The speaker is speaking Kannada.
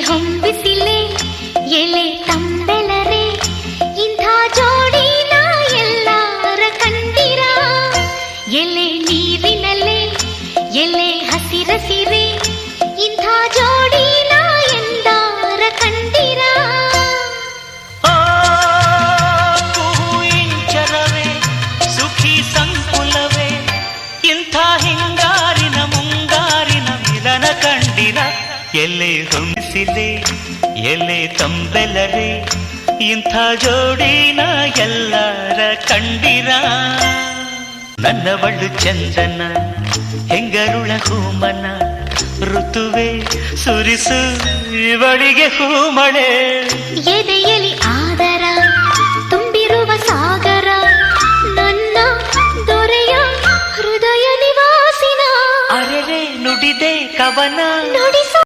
ಹೊಂಬಿಸಿಲೆ ಎಲೆ ತಂಬೆಲರೆ ಇಂಥ ಜೋಡಿನ ಎಲ್ಲಾರ ಕಂಡಿರ ಎಲೆ ನೀರಿನಲ್ಲೇ ಎಲೆ ಹಸಿರಸಿರೆ ಇಂಥ ಜೋಡಿನ ಎಂದಾರ ಕಂಡಿರ ಇಂಚರವೇ ಸುಖಿ ಸಂಕುಲವೇ ಇಂಥ ಹಿಂಗಾರಿನ ಮುಂಗಾರಿನ ಮಿಲನ ಕಂಡಿರ ಎಲೆ ಹೊಂಬಿಸಿಲೆ ಎಲೆ ತಂಬೆಲರೆ ಇಂಥ ಜೋಡಿನ ಎಲ್ಲರ ಕಂಡಿರ ನನ್ನವಳು ಚಂದನ ಹೆಂಗರುಳ ಹೂಮನ ಋತುವೆ ಸುರಿಸು ಇವಳಿಗೆ ಹೂಮಳೆ ಎದೆಯಲಿ ಆದರ ತುಂಬಿರುವ ಸಾಗರ ನನ್ನ ದೊರೆಯ ಹೃದಯ ನಿವಾಸಿನ ಅರೆರೆ ನುಡಿದೆ ಕವನ ನುಡಿ